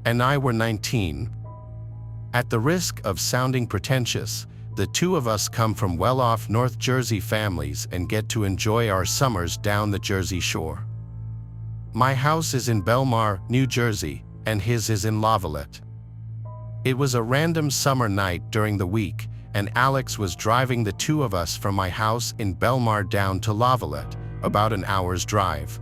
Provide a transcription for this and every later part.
and I were 19. At the risk of sounding pretentious, the two of us come from well-off North Jersey families and get to enjoy our summers down the Jersey Shore. My house is in Belmar, New Jersey, and his is in Lavallette. It was a random summer night during the week, and Alex was driving the two of us from my house in Belmar down to Lavallette, about an hour's drive.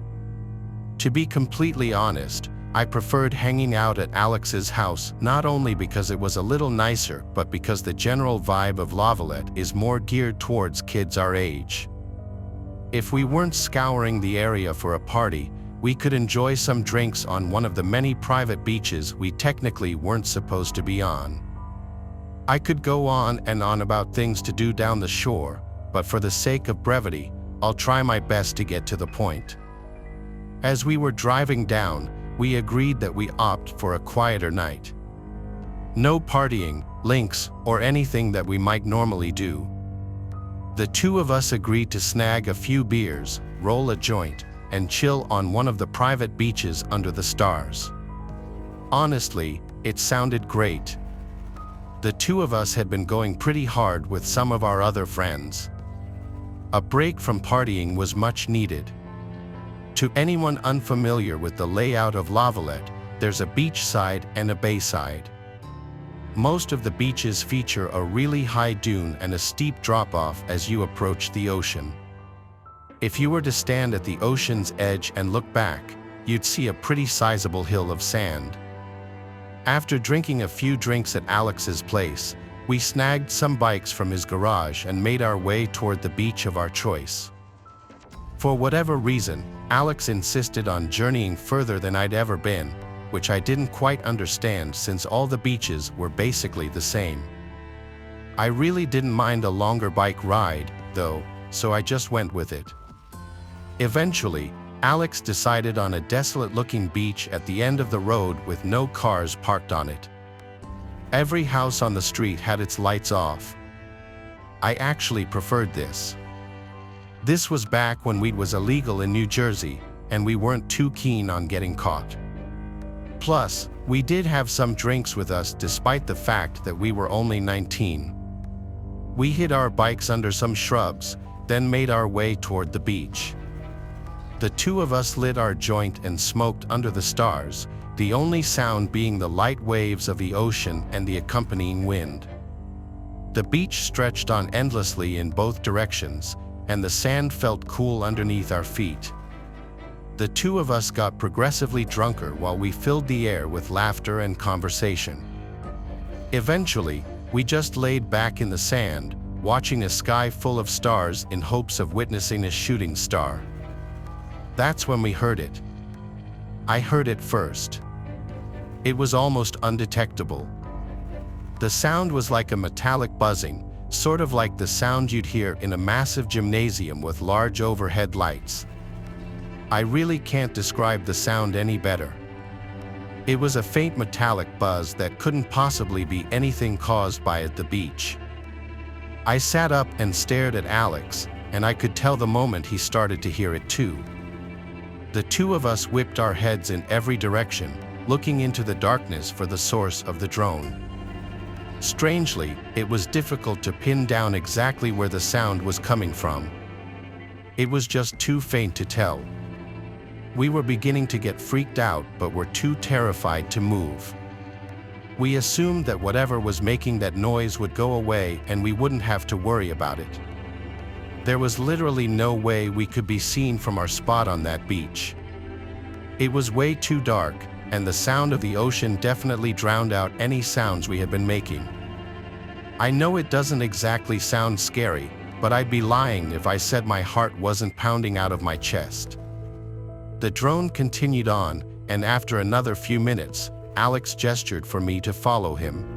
To be completely honest, I preferred hanging out at Alex's house not only because it was a little nicer, but because the general vibe of Lavallette is more geared towards kids our age. If we weren't scouring the area for a party, we could enjoy some drinks on one of the many private beaches we technically weren't supposed to be on. I could go on and on about things to do down the shore, but for the sake of brevity, I'll try my best to get to the point. As we were driving down, we agreed that we opt for a quieter night. No partying, links, or anything that we might normally do. The two of us agreed to snag a few beers, roll a joint, and chill on one of the private beaches under the stars. Honestly, it sounded great. The two of us had been going pretty hard with some of our other friends. A break from partying was much needed. To anyone unfamiliar with the layout of Lavallette, there's a beach side and a bay side. Most of the beaches feature a really high dune and a steep drop-off as you approach the ocean. If you were to stand at the ocean's edge and look back, you'd see a pretty sizable hill of sand. After drinking a few drinks at Alex's place, we snagged some bikes from his garage and made our way toward the beach of our choice. For whatever reason, Alex insisted on journeying further than I'd ever been, which I didn't quite understand since all the beaches were basically the same. I really didn't mind a longer bike ride, though, so I just went with it. Eventually, Alex decided on a desolate-looking beach at the end of the road with no cars parked on it. Every house on the street had its lights off. I actually preferred this. This was back when weed was illegal in New Jersey, and we weren't too keen on getting caught. Plus, we did have some drinks with us despite the fact that we were only 19. We hid our bikes under some shrubs, then made our way toward the beach. The two of us lit our joint and smoked under the stars, the only sound being the light waves of the ocean and the accompanying wind. The beach stretched on endlessly in both directions, and the sand felt cool underneath our feet. The two of us got progressively drunker while we filled the air with laughter and conversation. Eventually, we just laid back in the sand, watching a sky full of stars in hopes of witnessing a shooting star. That's when we heard it. I heard it first. It was almost undetectable. The sound was like a metallic buzzing, sort of like the sound you'd hear in a massive gymnasium with large overhead lights. I really can't describe the sound any better. It was a faint metallic buzz that couldn't possibly be anything caused by at the beach. I sat up and stared at Alex, and I could tell the moment he started to hear it too. The two of us whipped our heads in every direction, looking into the darkness for the source of the drone. Strangely, it was difficult to pin down exactly where the sound was coming from. It was just too faint to tell. We were beginning to get freaked out, but were too terrified to move. We assumed that whatever was making that noise would go away and we wouldn't have to worry about it. There was literally no way we could be seen from our spot on that beach. It was way too dark, and the sound of the ocean definitely drowned out any sounds we had been making. I know it doesn't exactly sound scary, but I'd be lying if I said my heart wasn't pounding out of my chest. The drone continued on, and after another few minutes, Alex gestured for me to follow him.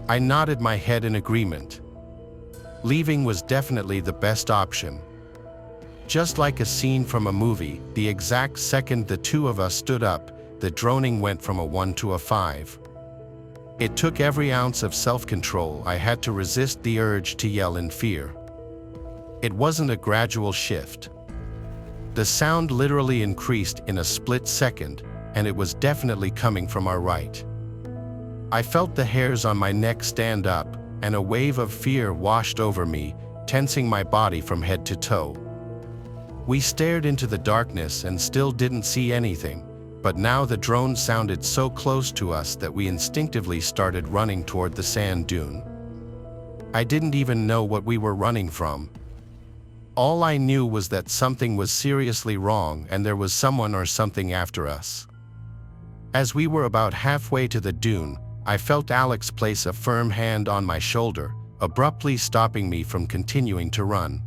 I nodded my head in agreement. Leaving was definitely the best option. Just like a scene from a movie, the exact second the two of us stood up, the droning went from a 1 to a 5. It took every ounce of self-control I had to resist the urge to yell in fear. It wasn't a gradual shift. The sound literally increased in a split second, and it was definitely coming from our right. I felt the hairs on my neck stand up, and a wave of fear washed over me, tensing my body from head to toe. We stared into the darkness and still didn't see anything, but now the drone sounded so close to us that we instinctively started running toward the sand dune. I didn't even know what we were running from. All I knew was that something was seriously wrong and there was someone or something after us. As we were about halfway to the dune, I felt Alex place a firm hand on my shoulder, abruptly stopping me from continuing to run.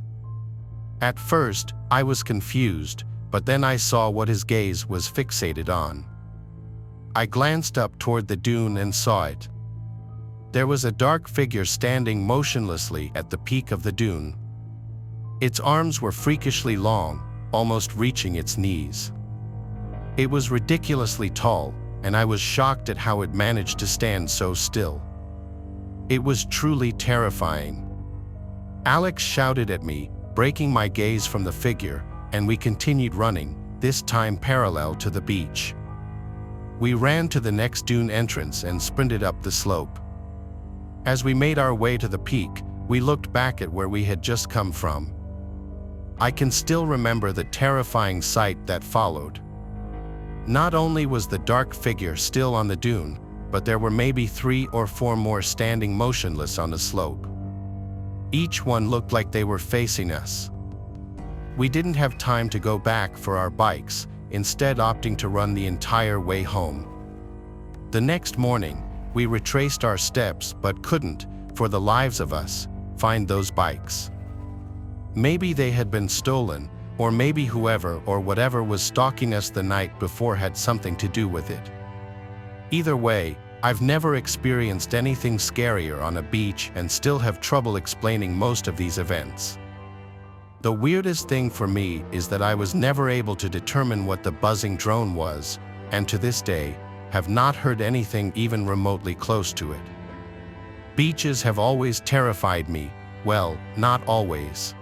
At first, I was confused, but then I saw what his gaze was fixated on. I glanced up toward the dune and saw it. There was a dark figure standing motionlessly at the peak of the dune. Its arms were freakishly long, almost reaching its knees. It was ridiculously tall, and I was shocked at how it managed to stand so still. It was truly terrifying. Alex shouted at me, breaking my gaze from the figure, and we continued running, this time parallel to the beach. We ran to the next dune entrance and sprinted up the slope. As we made our way to the peak, we looked back at where we had just come from. I can still remember the terrifying sight that followed. Not only was the dark figure still on the dune, but there were maybe 3 or 4 more standing motionless on the slope. Each one looked like they were facing us. We didn't have time to go back for our bikes, instead opting to run the entire way home. The next morning, we retraced our steps but couldn't, for the lives of us, find those bikes. Maybe they had been stolen, or maybe whoever or whatever was stalking us the night before had something to do with it. Either way, I've never experienced anything scarier on a beach and still have trouble explaining most of these events. The weirdest thing for me is that I was never able to determine what the buzzing drone was, and to this day, have not heard anything even remotely close to it. Beaches have always terrified me, well, not always.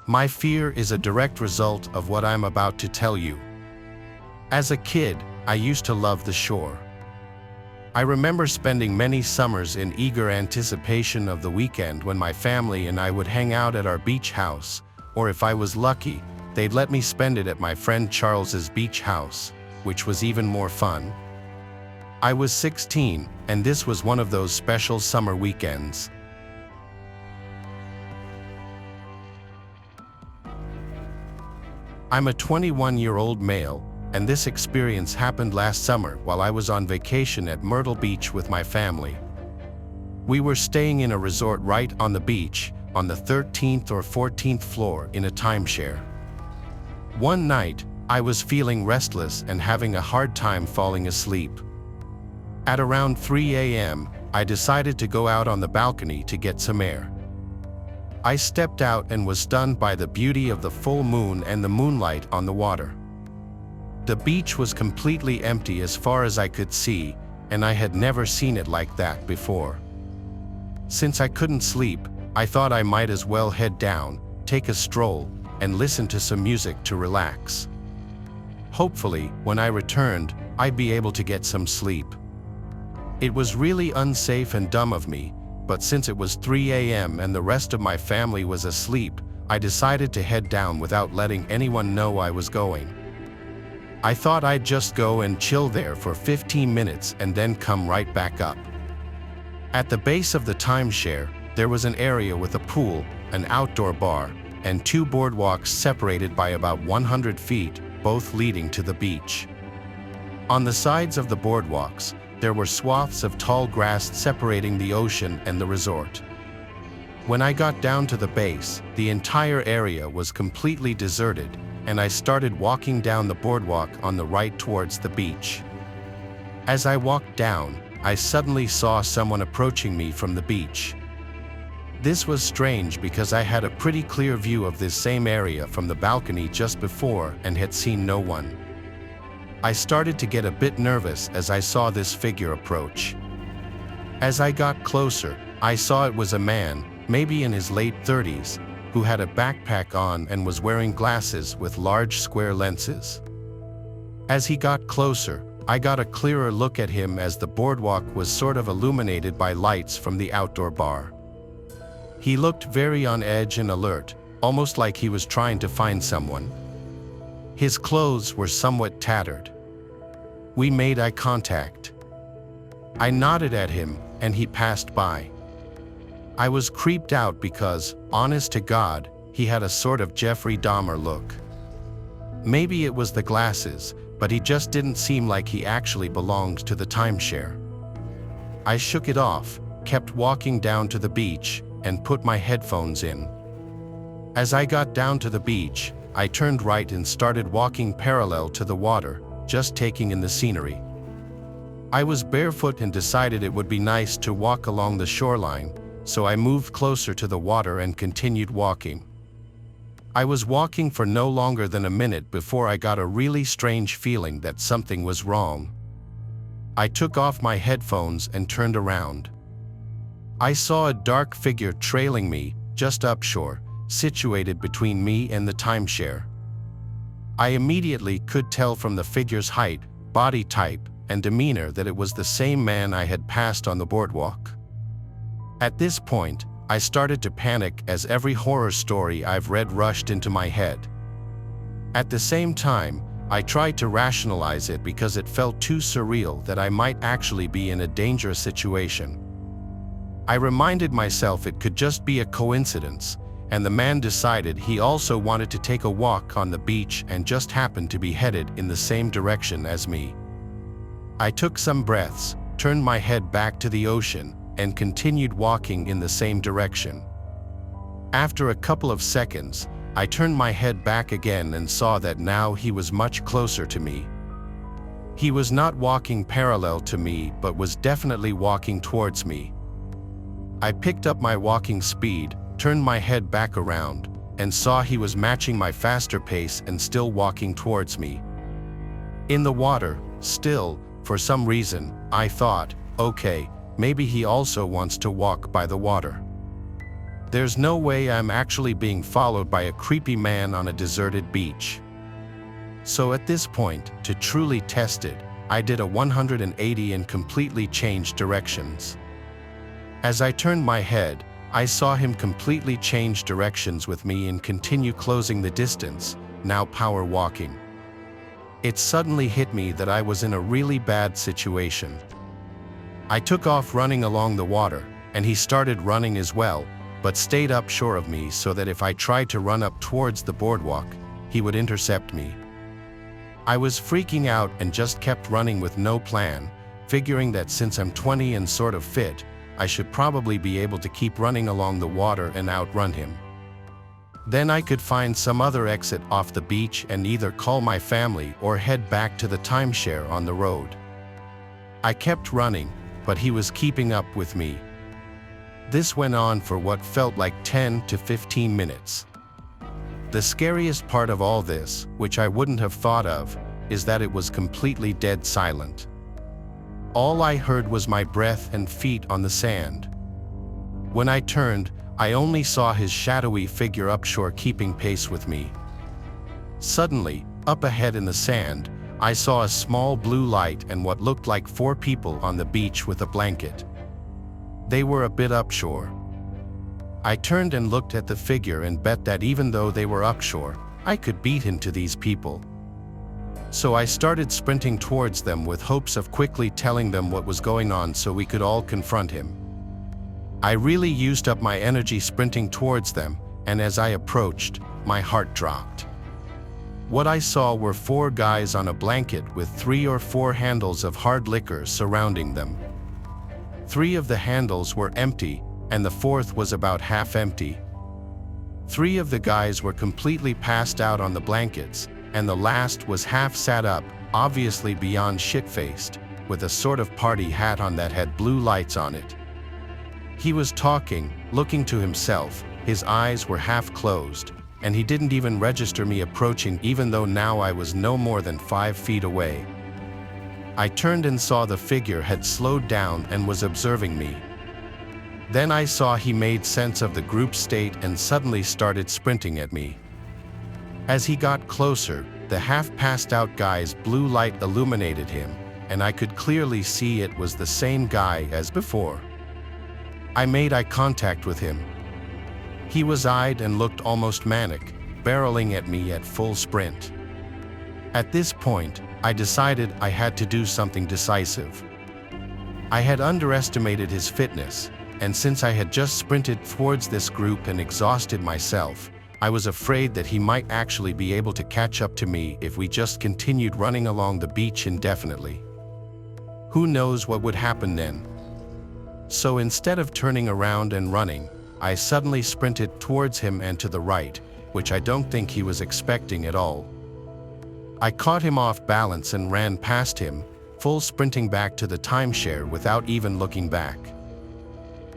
My fear is a direct result of what I'm about to tell you. As a kid, I used to love the shore. I remember spending many summers in eager anticipation of the weekend when my family and I would hang out at our beach house, or if I was lucky, they'd let me spend it at my friend Charles's beach house, which was even more fun. I was 16, and this was one of those special summer weekends. I'm a 21-year-old male, and this experience happened last summer while I was on vacation at Myrtle Beach with my family. We were staying in a resort right on the beach, on the 13th or 14th floor in a timeshare. One night, I was feeling restless and having a hard time falling asleep. At around 3 a.m., I decided to go out on the balcony to get some air. I stepped out and was stunned by the beauty of the full moon and the moonlight on the water. The beach was completely empty as far as I could see, and I had never seen it like that before. Since I couldn't sleep, I thought I might as well head down, take a stroll, and listen to some music to relax. Hopefully, when I returned, I'd be able to get some sleep. It was really unsafe and dumb of me, but since it was 3 a.m. and the rest of my family was asleep, I decided to head down without letting anyone know I was going. I thought I'd just go and chill there for 15 minutes and then come right back up. At the base of the timeshare, there was an area with a pool, an outdoor bar, and 2 boardwalks separated by about 100 feet, both leading to the beach. On the sides of the boardwalks, there were swaths of tall grass separating the ocean and the resort. When I got down to the base, the entire area was completely deserted, and I started walking down the boardwalk on the right towards the beach. As I walked down, I suddenly saw someone approaching me from the beach. This was strange because I had a pretty clear view of this same area from the balcony just before and had seen no one. I started to get a bit nervous as I saw this figure approach. As I got closer, I saw it was a man, maybe in his late 30s, who had a backpack on and was wearing glasses with large square lenses. As he got closer, I got a clearer look at him as the boardwalk was sort of illuminated by lights from the outdoor bar. He looked very on edge and alert, almost like he was trying to find someone. His clothes were somewhat tattered. We made eye contact. I nodded at him, and he passed by. I was creeped out because, honest to God, he had a sort of Jeffrey Dahmer look. Maybe it was the glasses, but he just didn't seem like he actually belonged to the timeshare. I shook it off, kept walking down to the beach, and put my headphones in. As I got down to the beach, I turned right and started walking parallel to the water, just taking in the scenery. I was barefoot and decided it would be nice to walk along the shoreline, so I moved closer to the water and continued walking. I was walking for no longer than a minute before I got a really strange feeling that something was wrong. I took off my headphones and turned around. I saw a dark figure trailing me, just upshore, situated between me and the timeshare. I immediately could tell from the figure's height, body type, and demeanor that it was the same man I had passed on the boardwalk. At this point, I started to panic as every horror story I've read rushed into my head. At the same time, I tried to rationalize it because it felt too surreal that I might actually be in a dangerous situation. I reminded myself it could just be a coincidence, and the man decided he also wanted to take a walk on the beach and just happened to be headed in the same direction as me. I took some breaths, turned my head back to the ocean, and continued walking in the same direction. After a couple of seconds, I turned my head back again and saw that now he was much closer to me. He was not walking parallel to me but was definitely walking towards me. I picked up my walking speed, turned my head back around, and saw he was matching my faster pace and still walking towards me. In the water, still, for some reason, I thought, okay, maybe he also wants to walk by the water. There's no way I'm actually being followed by a creepy man on a deserted beach. So at this point, to truly test it, I did a 180 and completely changed directions. As I turned my head, I saw him completely change directions with me and continue closing the distance, now power walking. It suddenly hit me that I was in a really bad situation. I took off running along the water, and he started running as well, but stayed upshore of me so that if I tried to run up towards the boardwalk, he would intercept me. I was freaking out and just kept running with no plan, figuring that since I'm 20 and sort of fit, I should probably be able to keep running along the water and outrun him. Then I could find some other exit off the beach and either call my family or head back to the timeshare on the road. I kept running, but he was keeping up with me. This went on for what felt like 10 to 15 minutes. The scariest part of all this, which I wouldn't have thought of, is that it was completely dead silent. All I heard was my breath and feet on the sand. When I turned, I only saw his shadowy figure upshore keeping pace with me. Suddenly, up ahead in the sand, I saw a small blue light and what looked like 4 people on the beach with a blanket. They were a bit upshore. I turned and looked at the figure and bet that even though they were upshore, I could beat him to these people. So I started sprinting towards them with hopes of quickly telling them what was going on so we could all confront him. I really used up my energy sprinting towards them, and as I approached, my heart dropped. What I saw were 4 guys on a blanket with 3 or 4 handles of hard liquor surrounding them. 3 of the handles were empty, and the 4th was about half empty. 3 of the guys were completely passed out on the blankets, and the last was half sat up, obviously beyond shit-faced, with a sort of party hat on that had blue lights on it. He was talking, looking to himself, his eyes were half closed, and he didn't even register me approaching even though now I was no more than 5 feet away. I turned and saw the figure had slowed down and was observing me. Then I saw he made sense of the group state and suddenly started sprinting at me. As he got closer, The half-passed out guy's blue light illuminated him, and I could clearly see it was the same guy as before. I made eye contact with him. He was eyed and looked almost manic, barreling at me at full sprint. At this point, I decided I had to do something decisive. I had underestimated his fitness, and since I had just sprinted towards this group and exhausted myself, I was afraid that he might actually be able to catch up to me if we just continued running along the beach indefinitely. Who knows what would happen then? So instead of turning around and running, I suddenly sprinted towards him and to the right, which I don't think he was expecting at all. I caught him off balance and ran past him, full sprinting back to the timeshare without even looking back.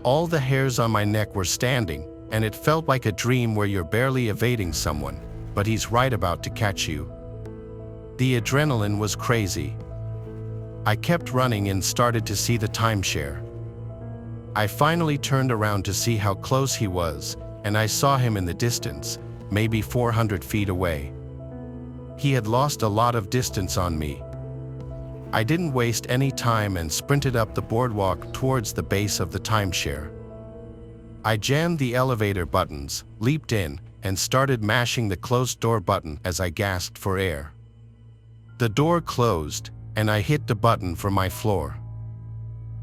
All the hairs on my neck were standing, and it felt like a dream where you're barely evading someone, but he's right about to catch you. The adrenaline was crazy. I kept running and started to see the timeshare. I finally turned around to see how close he was, and I saw him in the distance, maybe 400 feet away. He had lost a lot of distance on me. I didn't waste any time and sprinted up the boardwalk towards the base of the timeshare. I jammed the elevator buttons, leaped in, and started mashing the closed door button as I gasped for air. The door closed, and I hit the button for my floor.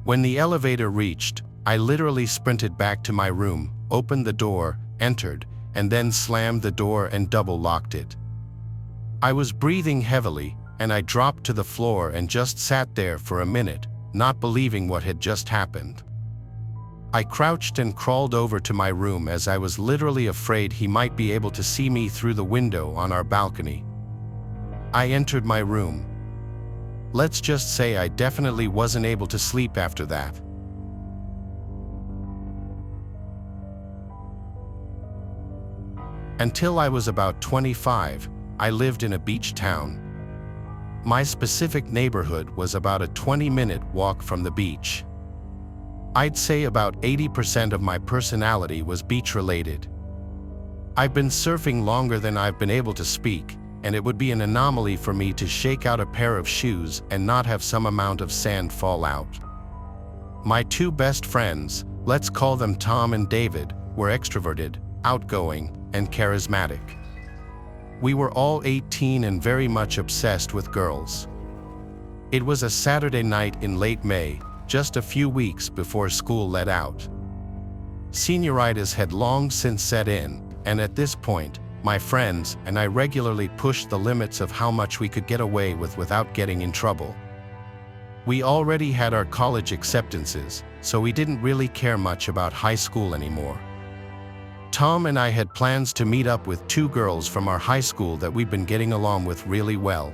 When the elevator reached, I literally sprinted back to my room, opened the door, entered, and then slammed the door and double-locked it. I was breathing heavily, and I dropped to the floor and just sat there for a minute, not believing what had just happened. I crouched and crawled over to my room as I was literally afraid he might be able to see me through the window on our balcony. I entered my room. Let's just say I definitely wasn't able to sleep after that. Until I was about 25, I lived in a beach town. My specific neighborhood was about a 20-minute walk from the beach. I'd say about 80% of my personality was beach-related. I've been surfing longer than I've been able to speak, and it would be an anomaly for me to shake out a pair of shoes and not have some amount of sand fall out. My two best friends, let's call them Tom and David, were extroverted, outgoing, and charismatic. We were all 18 and very much obsessed with girls. It was a Saturday night in late May, just a few weeks before school let out. Senioritis had long since set in, and at this point, my friends and I regularly pushed the limits of how much we could get away with without getting in trouble. We already had our college acceptances, so we didn't really care much about high school anymore. Tom and I had plans to meet up with two girls from our high school that we'd been getting along with really well.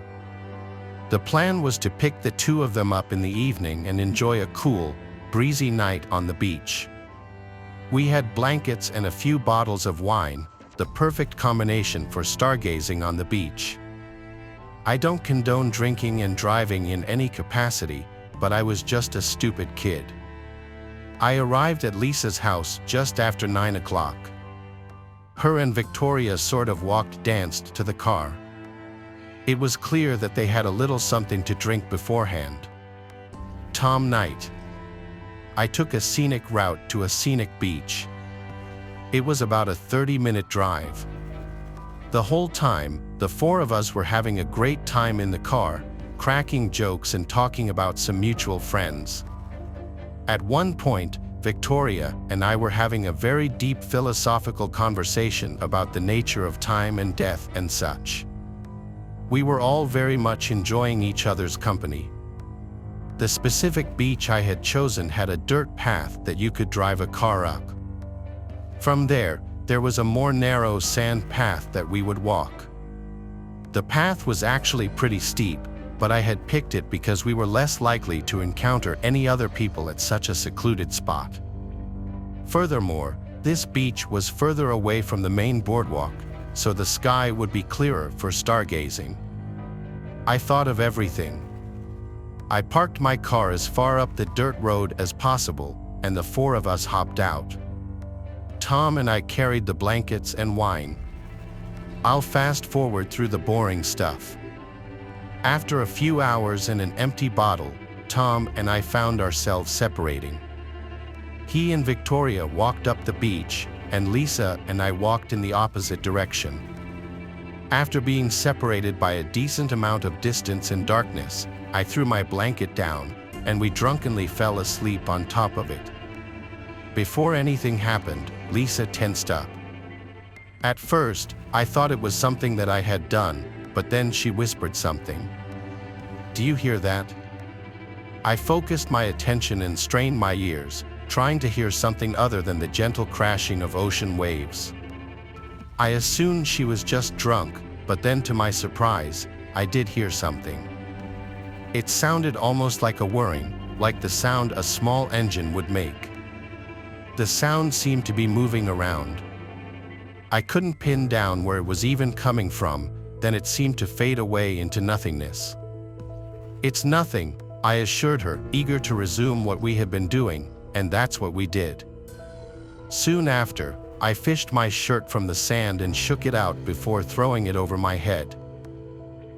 The plan was to pick the two of them up in the evening and enjoy a cool, breezy night on the beach. We had blankets and a few bottles of wine, the perfect combination for stargazing on the beach. I don't condone drinking and driving in any capacity, but I was just a stupid kid. I arrived at Lisa's house just after 9 o'clock. Her and Victoria sort of danced to the car. It was clear that they had a little something to drink beforehand. Tom night. I took a scenic route to a scenic beach. It was about a 30-minute drive. The whole time, the four of us were having a great time in the car, cracking jokes and talking about some mutual friends. At one point, Victoria and I were having a very deep philosophical conversation about the nature of time and death and such. We were all very much enjoying each other's company. The specific beach I had chosen had a dirt path that you could drive a car up. From there was a more narrow sand path that we would walk. The path was actually pretty steep, but I had picked it because we were less likely to encounter any other people at such a secluded spot. Furthermore, this beach was further away from the main boardwalk, so the sky would be clearer for stargazing. I thought of everything. I parked my car as far up the dirt road as possible, and the four of us hopped out. Tom and I carried the blankets and wine. I'll fast forward through the boring stuff. After a few hours and an empty bottle, Tom and I found ourselves separating. He and Victoria walked up the beach, and Lisa and I walked in the opposite direction. After being separated by a decent amount of distance and darkness, I threw my blanket down, and we drunkenly fell asleep on top of it. Before anything happened, Lisa tensed up. At first, I thought it was something that I had done, but then she whispered something. "Do you hear that?" I focused my attention and strained my ears, trying to hear something other than the gentle crashing of ocean waves. I assumed she was just drunk, but then to my surprise, I did hear something. It sounded almost like a whirring, like the sound a small engine would make. The sound seemed to be moving around. I couldn't pin down where it was even coming from, then it seemed to fade away into nothingness. "It's nothing," I assured her, eager to resume what we had been doing, and that's what we did. Soon after, I fished my shirt from the sand and shook it out before throwing it over my head.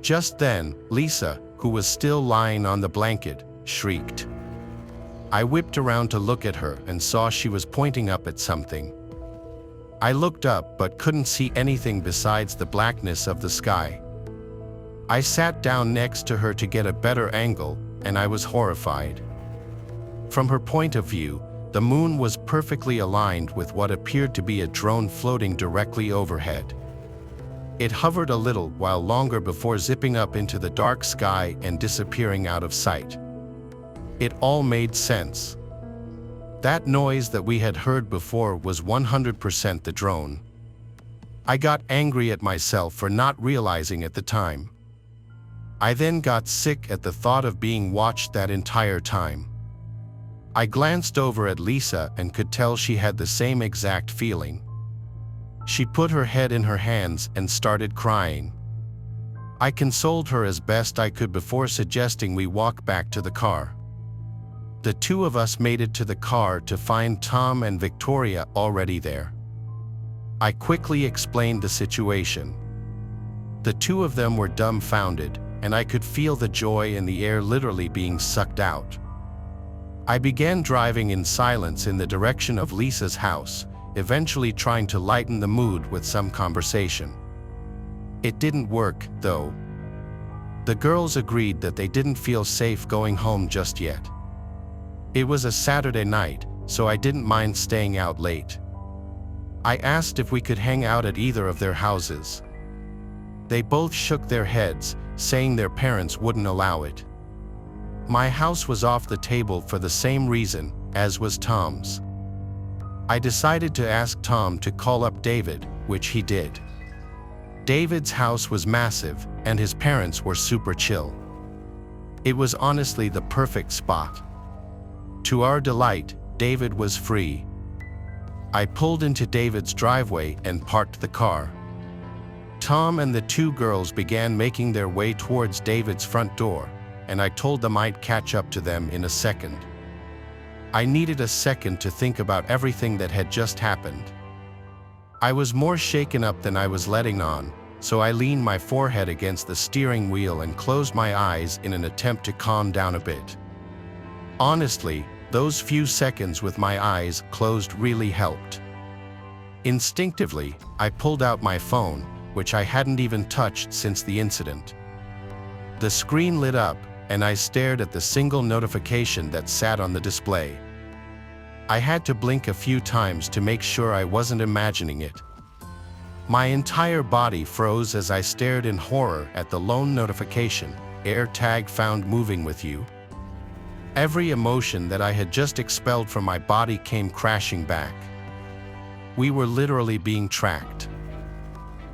Just then, Lisa, who was still lying on the blanket, shrieked. I whipped around to look at her and saw she was pointing up at something. I looked up but couldn't see anything besides the blackness of the sky. I sat down next to her to get a better angle, and I was horrified. From her point of view, the moon was perfectly aligned with what appeared to be a drone floating directly overhead. It hovered a little while longer before zipping up into the dark sky and disappearing out of sight. It all made sense. That noise that we had heard before was 100% the drone. I got angry at myself for not realizing at the time. I then got sick at the thought of being watched that entire time. I glanced over at Lisa and could tell she had the same exact feeling. She put her head in her hands and started crying. I consoled her as best I could before suggesting we walk back to the car. The two of us made it to the car to find Tom and Victoria already there. I quickly explained the situation. The two of them were dumbfounded, and I could feel the joy in the air literally being sucked out. I began driving in silence in the direction of Lisa's house, eventually trying to lighten the mood with some conversation. It didn't work, though. The girls agreed that they didn't feel safe going home just yet. It was a Saturday night, so I didn't mind staying out late. I asked if we could hang out at either of their houses. They both shook their heads, saying their parents wouldn't allow it. My house was off the table for the same reason, as was Tom's. I decided to ask Tom to call up David, which he did. David's house was massive, and his parents were super chill. It was honestly the perfect spot. To our delight, David was free. I pulled into David's driveway and parked the car. Tom and the two girls began making their way towards David's front door, and I told them I'd catch up to them in a second. I needed a second to think about everything that had just happened. I was more shaken up than I was letting on, so I leaned my forehead against the steering wheel and closed my eyes in an attempt to calm down a bit. Honestly, those few seconds with my eyes closed really helped. Instinctively, I pulled out my phone, which I hadn't even touched since the incident. The screen lit up, and I stared at the single notification that sat on the display. I had to blink a few times to make sure I wasn't imagining it. My entire body froze as I stared in horror at the lone notification, AirTag found moving with you. Every emotion that I had just expelled from my body came crashing back. We were literally being tracked.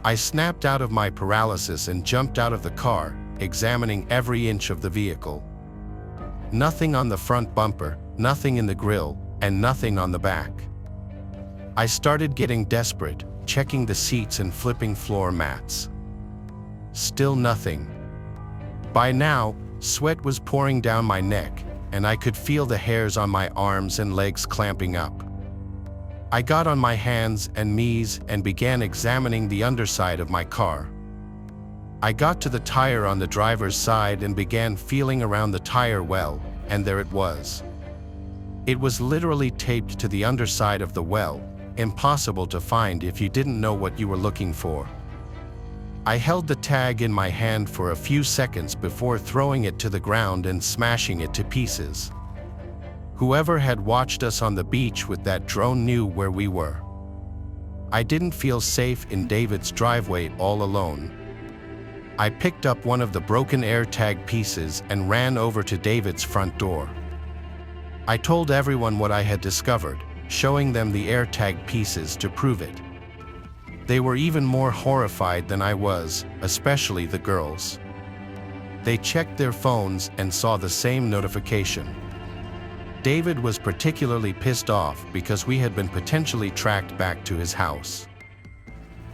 I snapped out of my paralysis and jumped out of the car, examining every inch of the vehicle. Nothing on the front bumper, nothing in the grille, and nothing on the back. I started getting desperate, checking the seats and flipping floor mats. Still nothing. By now, sweat was pouring down my neck, and I could feel the hairs on my arms and legs clamping up. I got on my hands and knees and began examining the underside of my car. I got to the tire on the driver's side and began feeling around the tire well, and there it was. It was literally taped to the underside of the well, impossible to find if you didn't know what you were looking for. I held the tag in my hand for a few seconds before throwing it to the ground and smashing it to pieces. Whoever had watched us on the beach with that drone knew where we were. I didn't feel safe in David's driveway all alone. I picked up one of the broken AirTag pieces and ran over to David's front door. I told everyone what I had discovered, showing them the AirTag pieces to prove it. They were even more horrified than I was, especially the girls. They checked their phones and saw the same notification. David was particularly pissed off because we had been potentially tracked back to his house.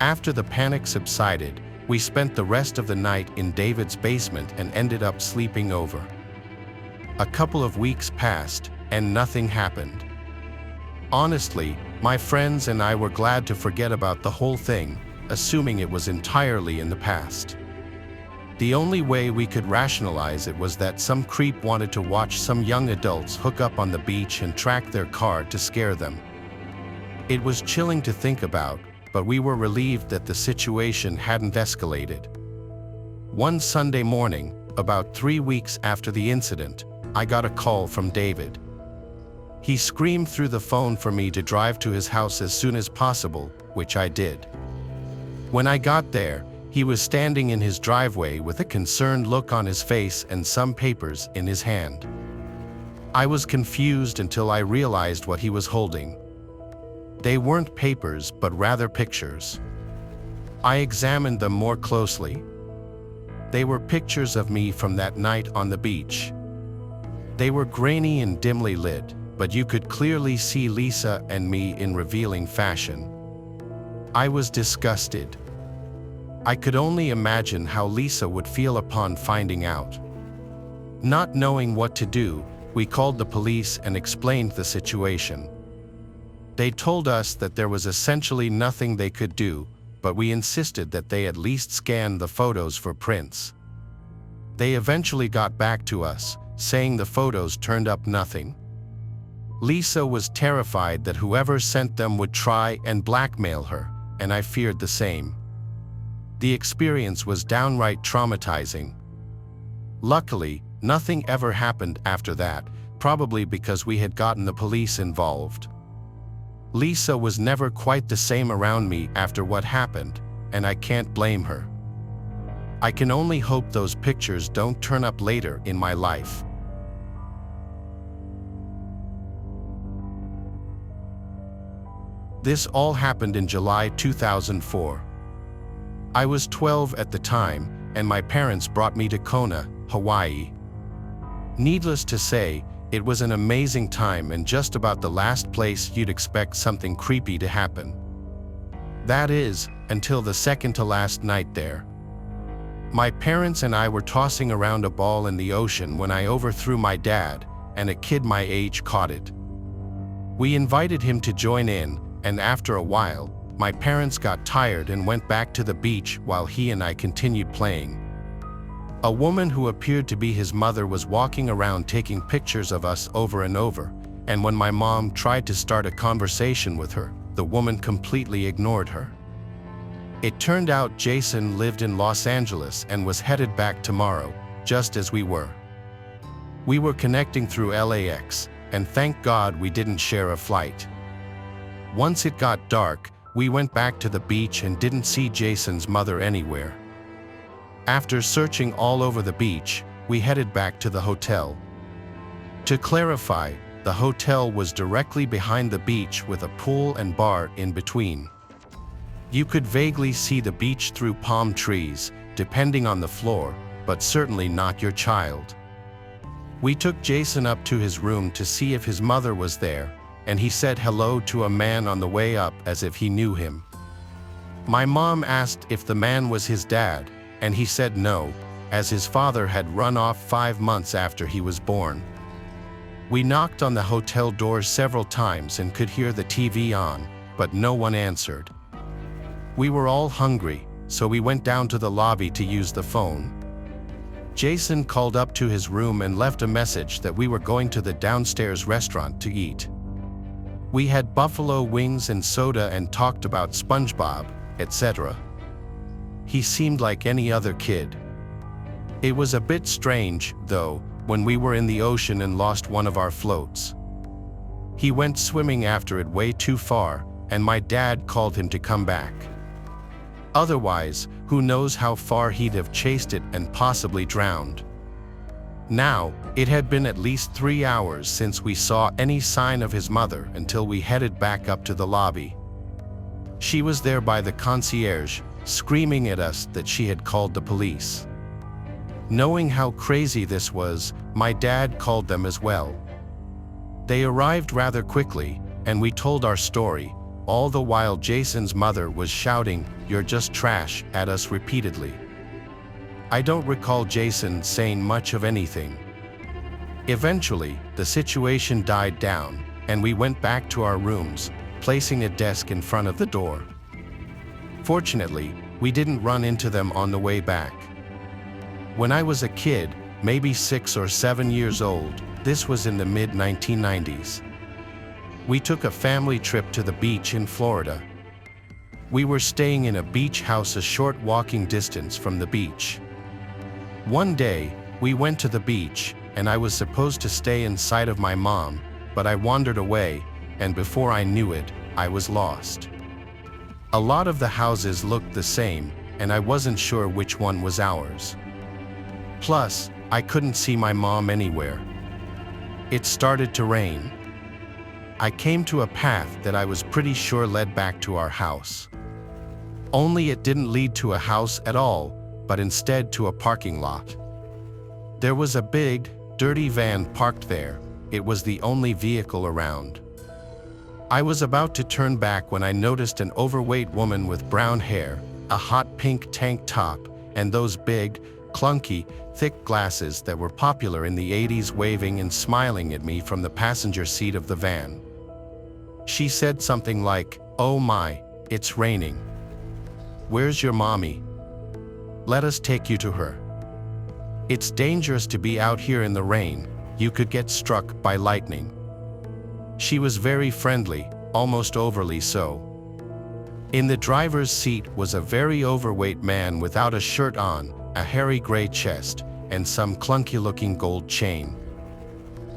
After the panic subsided, we spent the rest of the night in David's basement and ended up sleeping over. A couple of weeks passed, and nothing happened. Honestly, my friends and I were glad to forget about the whole thing, assuming it was entirely in the past. The only way we could rationalize it was that some creep wanted to watch some young adults hook up on the beach and track their car to scare them. It was chilling to think about, but we were relieved that the situation hadn't escalated. One Sunday morning, about 3 weeks after the incident, I got a call from David. He screamed through the phone for me to drive to his house as soon as possible, which I did. When I got there, he was standing in his driveway with a concerned look on his face and some papers in his hand. I was confused until I realized what he was holding. They weren't papers, but rather pictures. I examined them more closely. They were pictures of me from that night on the beach. They were grainy and dimly lit, but you could clearly see Lisa and me in revealing fashion. I was disgusted. I could only imagine how Lisa would feel upon finding out. Not knowing what to do, we called the police and explained the situation. They told us that there was essentially nothing they could do, but we insisted that they at least scan the photos for prints. They eventually got back to us, saying the photos turned up nothing. Lisa was terrified that whoever sent them would try and blackmail her, and I feared the same. The experience was downright traumatizing. Luckily, nothing ever happened after that, probably because we had gotten the police involved. Lisa was never quite the same around me after what happened, and I can't blame her. I can only hope those pictures don't turn up later in my life. This all happened in July 2004. I was 12 at the time, and my parents brought me to Kona, Hawaii. Needless to say, it was an amazing time and just about the last place you'd expect something creepy to happen. That is, until the second to last night there. My parents and I were tossing around a ball in the ocean when I overthrew my dad, and a kid my age caught it. We invited him to join in, and after a while, my parents got tired and went back to the beach while he and I continued playing. A woman who appeared to be his mother was walking around taking pictures of us over and over, and when my mom tried to start a conversation with her, the woman completely ignored her. It turned out Jason lived in Los Angeles and was headed back tomorrow, just as we were. We were connecting through LAX, and thank God we didn't share a flight. Once it got dark, we went back to the beach and didn't see Jason's mother anywhere. After searching all over the beach, we headed back to the hotel. To clarify, the hotel was directly behind the beach with a pool and bar in between. You could vaguely see the beach through palm trees, depending on the floor, but certainly not your child. We took Jason up to his room to see if his mother was there, and he said hello to a man on the way up as if he knew him. My mom asked if the man was his dad, and he said no, as his father had run off 5 months after he was born. We knocked on the hotel doors several times and could hear the TV on, but no one answered. We were all hungry, so we went down to the lobby to use the phone. Jason called up to his room and left a message that we were going to the downstairs restaurant to eat. We had buffalo wings and soda and talked about SpongeBob, etc. He seemed like any other kid. It was a bit strange, though, when we were in the ocean and lost one of our floats. He went swimming after it way too far, and my dad called him to come back. Otherwise, who knows how far he'd have chased it and possibly drowned. Now, it had been at least 3 hours since we saw any sign of his mother until we headed back up to the lobby. She was there by the concierge, screaming at us that she had called the police. Knowing how crazy this was, my dad called them as well. They arrived rather quickly, and we told our story, all the while Jason's mother was shouting, "You're just trash," at us repeatedly. I don't recall Jason saying much of anything. Eventually, the situation died down, and we went back to our rooms, placing a desk in front of the door. Fortunately, we didn't run into them on the way back. When I was a kid, maybe 6 or 7 years old, this was in the mid-1990s. We took a family trip to the beach in Florida. We were staying in a beach house a short walking distance from the beach. One day, we went to the beach, and I was supposed to stay inside of my mom, but I wandered away, and before I knew it, I was lost. A lot of the houses looked the same, and I wasn't sure which one was ours. Plus, I couldn't see my mom anywhere. It started to rain. I came to a path that I was pretty sure led back to our house. Only it didn't lead to a house at all, but instead to a parking lot. There was a big, dirty van parked there. It was the only vehicle around. I was about to turn back when I noticed an overweight woman with brown hair, a hot pink tank top, and those big, clunky, thick glasses that were popular in the 80s waving and smiling at me from the passenger seat of the van. She said something like, "Oh my, it's raining. Where's your mommy? Let us take you to her. It's dangerous to be out here in the rain, you could get struck by lightning." She was very friendly, almost overly so. In the driver's seat was a very overweight man without a shirt on, a hairy gray chest, and some clunky-looking gold chain.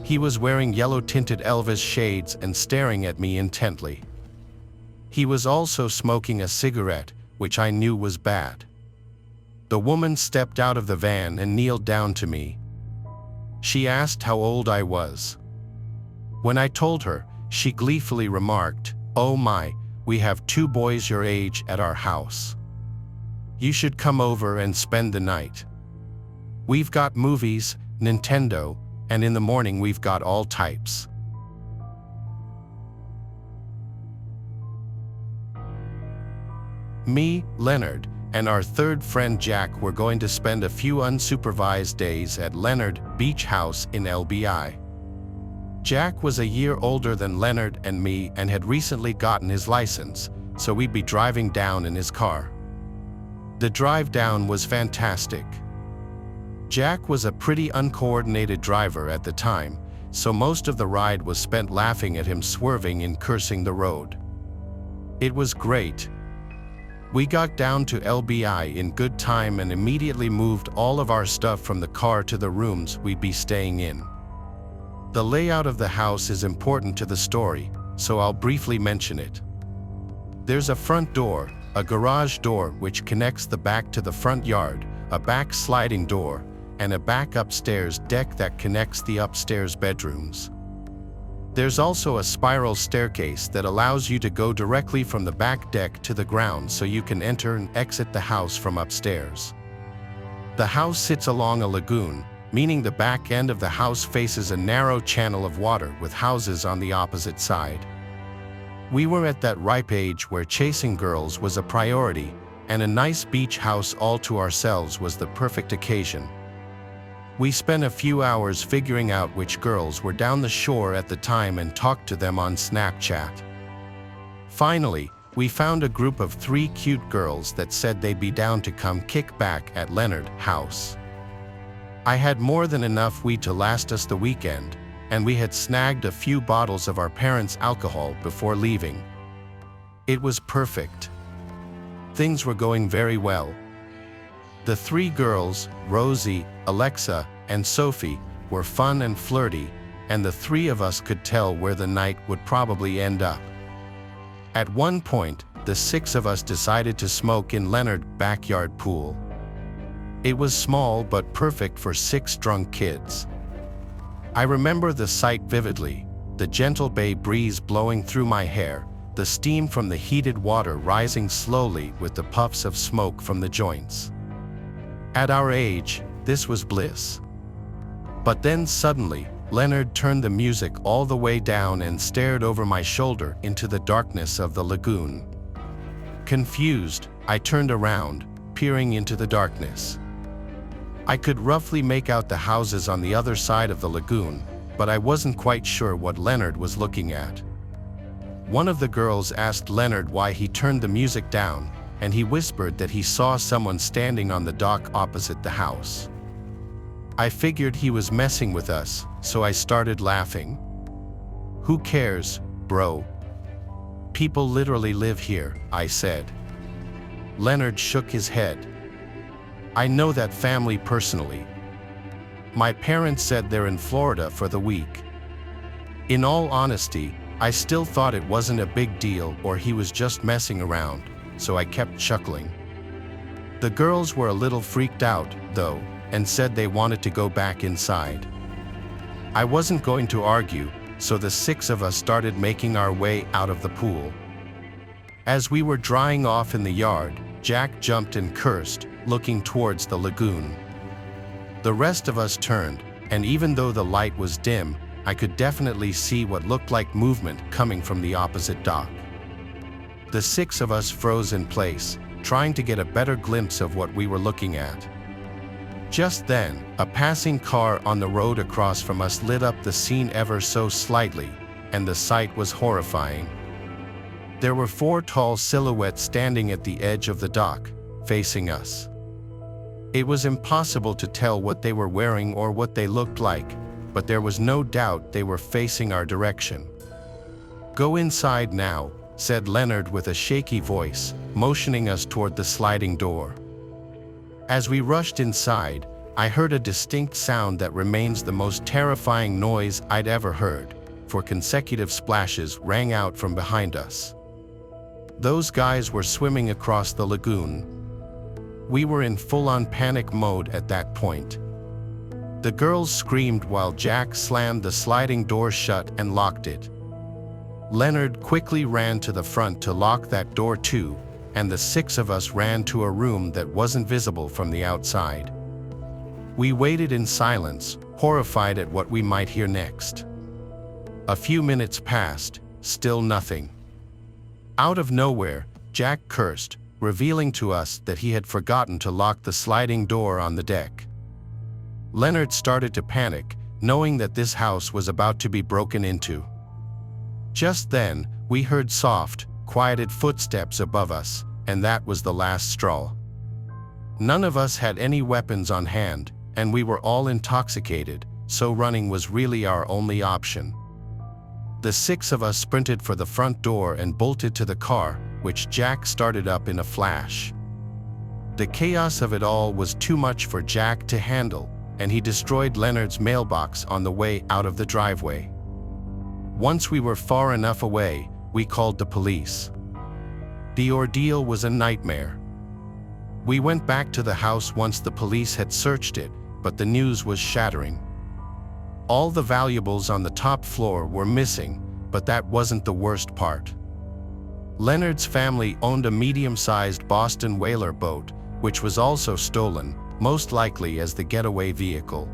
He was wearing yellow-tinted Elvis shades and staring at me intently. He was also smoking a cigarette, which I knew was bad. The woman stepped out of the van and kneeled down to me. She asked how old I was. When I told her, she gleefully remarked, "Oh my, we have 2 boys your age at our house. You should come over and spend the night. We've got movies, Nintendo, and in the morning we've got all types." Me, Leonard, and our third friend Jack were going to spend a few unsupervised days at Leonard Beach House in LBI. Jack was a year older than Leonard and me and had recently gotten his license, so we'd be driving down in his car. The drive down was fantastic. Jack was a pretty uncoordinated driver at the time, so most of the ride was spent laughing at him swerving and cursing the road. It was great. We got down to LBI in good time and immediately moved all of our stuff from the car to the rooms we'd be staying in. The layout of the house is important to the story, so I'll briefly mention it. There's a front door, a garage door which connects the back to the front yard, a back sliding door, and a back upstairs deck that connects the upstairs bedrooms. There's also a spiral staircase that allows you to go directly from the back deck to the ground so you can enter and exit the house from upstairs. The house sits along a lagoon, meaning the back end of the house faces a narrow channel of water with houses on the opposite side. We were at that ripe age where chasing girls was a priority, and a nice beach house all to ourselves was the perfect occasion. We spent a few hours figuring out which girls were down the shore at the time and talked to them on Snapchat. Finally, we found a group of 3 cute girls that said they'd be down to come kick back at Leonard House. I had more than enough weed to last us the weekend, and we had snagged a few bottles of our parents' alcohol before leaving. It was perfect. Things were going very well. The 3 girls, Rosie, Alexa, and Sophie, were fun and flirty, and the 3 of us could tell where the night would probably end up. At one point, the 6 of us decided to smoke in Leonard's backyard pool. It was small but perfect for 6 drunk kids. I remember the sight vividly, the gentle bay breeze blowing through my hair, the steam from the heated water rising slowly with the puffs of smoke from the joints. At our age, this was bliss. But then suddenly, Leonard turned the music all the way down and stared over my shoulder into the darkness of the lagoon. Confused, I turned around, peering into the darkness. I could roughly make out the houses on the other side of the lagoon, but I wasn't quite sure what Leonard was looking at. One of the girls asked Leonard why he turned the music down, and he whispered that he saw someone standing on the dock opposite the house. I figured he was messing with us, so I started laughing. "Who cares, bro? People literally live here," I said. Leonard shook his head. "I know that family personally. My parents said they're in Florida for the week." In all honesty, I still thought it wasn't a big deal or he was just messing around, so I kept chuckling. The girls were a little freaked out, though, and said they wanted to go back inside. I wasn't going to argue, so the 6 of us started making our way out of the pool. As we were drying off in the yard, Jack jumped and cursed, looking towards the lagoon. The rest of us turned, and even though the light was dim, I could definitely see what looked like movement coming from the opposite dock. The 6 of us froze in place, trying to get a better glimpse of what we were looking at. Just then, a passing car on the road across from us lit up the scene ever so slightly, and the sight was horrifying. There were 4 tall silhouettes standing at the edge of the dock, facing us. It was impossible to tell what they were wearing or what they looked like, but there was no doubt they were facing our direction. "Go inside now," said Leonard with a shaky voice, motioning us toward the sliding door. As we rushed inside, I heard a distinct sound that remains the most terrifying noise I'd ever heard, for consecutive splashes rang out from behind us. Those guys were swimming across the lagoon. We were in full-on panic mode at that point. The girls screamed while Jack slammed the sliding door shut and locked it. Leonard quickly ran to the front to lock that door too, and the 6 of us ran to a room that wasn't visible from the outside. We waited in silence, horrified at what we might hear next. A few minutes passed, still nothing. Out of nowhere, Jack cursed, revealing to us that he had forgotten to lock the sliding door on the deck. Leonard started to panic, knowing that this house was about to be broken into. Just then, we heard soft, quieted footsteps above us, and that was the last straw. None of us had any weapons on hand, and we were all intoxicated, so running was really our only option. The 6 of us sprinted for the front door and bolted to the car, which Jack started up in a flash. The chaos of it all was too much for Jack to handle, and he destroyed Leonard's mailbox on the way out of the driveway. Once we were far enough away, we called the police. The ordeal was a nightmare. We went back to the house once the police had searched it, but the news was shattering. All the valuables on the top floor were missing, but that wasn't the worst part. Leonard's family owned a medium-sized Boston whaler boat, which was also stolen, most likely as the getaway vehicle.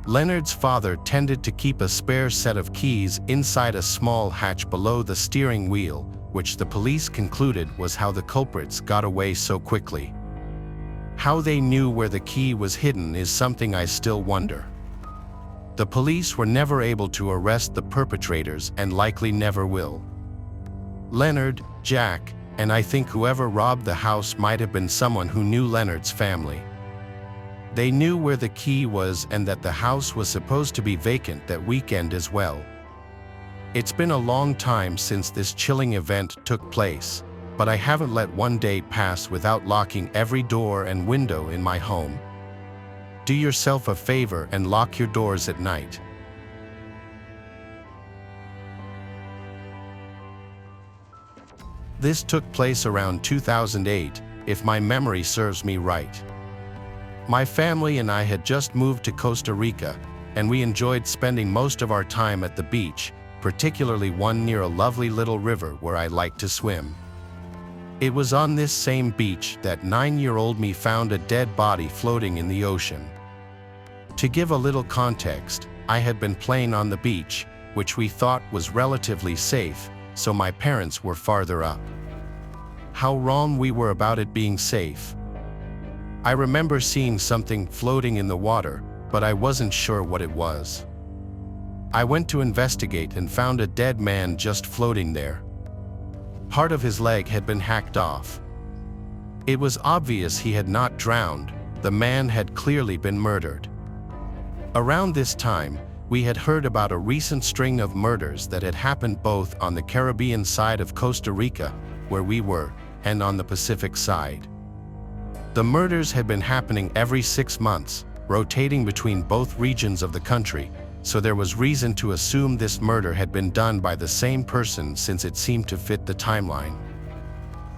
Leonard's father tended to keep a spare set of keys inside a small hatch below the steering wheel, which the police concluded was how the culprits got away so quickly. How they knew where the key was hidden is something I still wonder. The police were never able to arrest the perpetrators and likely never will. Leonard, Jack, and I think whoever robbed the house might have been someone who knew Leonard's family. They knew where the key was and that the house was supposed to be vacant that weekend as well. It's been a long time since this chilling event took place, but I haven't let one day pass without locking every door and window in my home. Do yourself a favor and lock your doors at night. This took place around 2008, if my memory serves me right. My family and I had just moved to Costa Rica, and we enjoyed spending most of our time at the beach, particularly one near a lovely little river where I like to swim. It was on this same beach that 9-year-old me found a dead body floating in the ocean. To give a little context, I had been playing on the beach, which we thought was relatively safe, so my parents were farther up. How wrong we were about it being safe. I remember seeing something floating in the water, but I wasn't sure what it was. I went to investigate and found a dead man just floating there. Part of his leg had been hacked off. It was obvious he had not drowned. The man had clearly been murdered. Around this time, we had heard about a recent string of murders that had happened both on the Caribbean side of Costa Rica, where we were, and on the Pacific side. The murders had been happening every 6 months, rotating between both regions of the country, so there was reason to assume this murder had been done by the same person since it seemed to fit the timeline.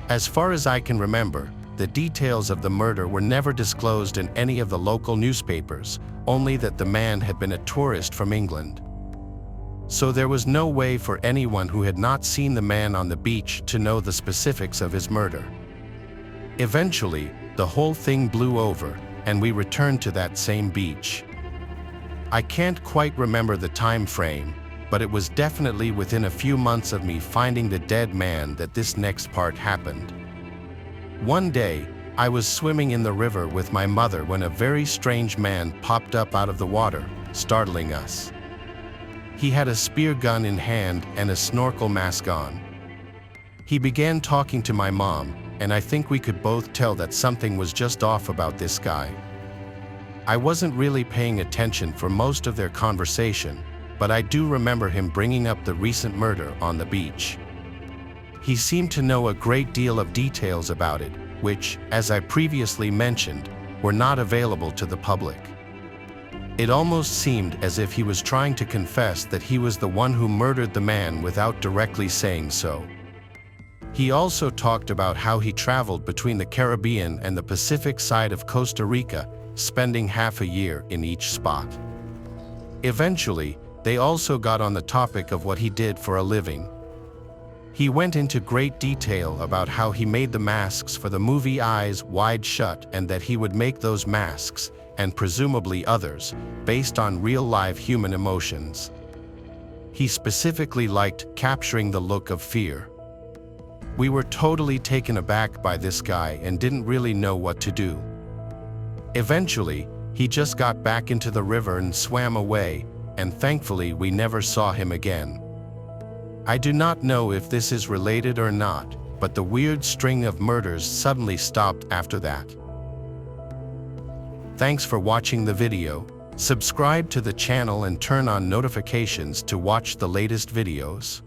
As far as I can remember, the details of the murder were never disclosed in any of the local newspapers, only that the man had been a tourist from England. So there was no way for anyone who had not seen the man on the beach to know the specifics of his murder. Eventually, the whole thing blew over, and we returned to that same beach. I can't quite remember the time frame, but it was definitely within a few months of me finding the dead man that this next part happened. One day, I was swimming in the river with my mother when a very strange man popped up out of the water, startling us. He had a spear gun in hand and a snorkel mask on. He began talking to my mom, and I think we could both tell that something was just off about this guy. I wasn't really paying attention for most of their conversation, but I do remember him bringing up the recent murder on the beach. He seemed to know a great deal of details about it, which, as I previously mentioned, were not available to the public. It almost seemed as if he was trying to confess that he was the one who murdered the man without directly saying so. He also talked about how he traveled between the Caribbean and the Pacific side of Costa Rica, spending half a year in each spot. Eventually, they also got on the topic of what he did for a living. He went into great detail about how he made the masks for the movie Eyes Wide Shut and that he would make those masks, and presumably others, based on real live human emotions. He specifically liked capturing the look of fear. We were totally taken aback by this guy and didn't really know what to do. Eventually, he just got back into the river and swam away, and thankfully we never saw him again. I do not know if this is related or not, but the weird string of murders suddenly stopped after that. Thanks for watching the video. Subscribe to the channel and turn on notifications to watch the latest videos.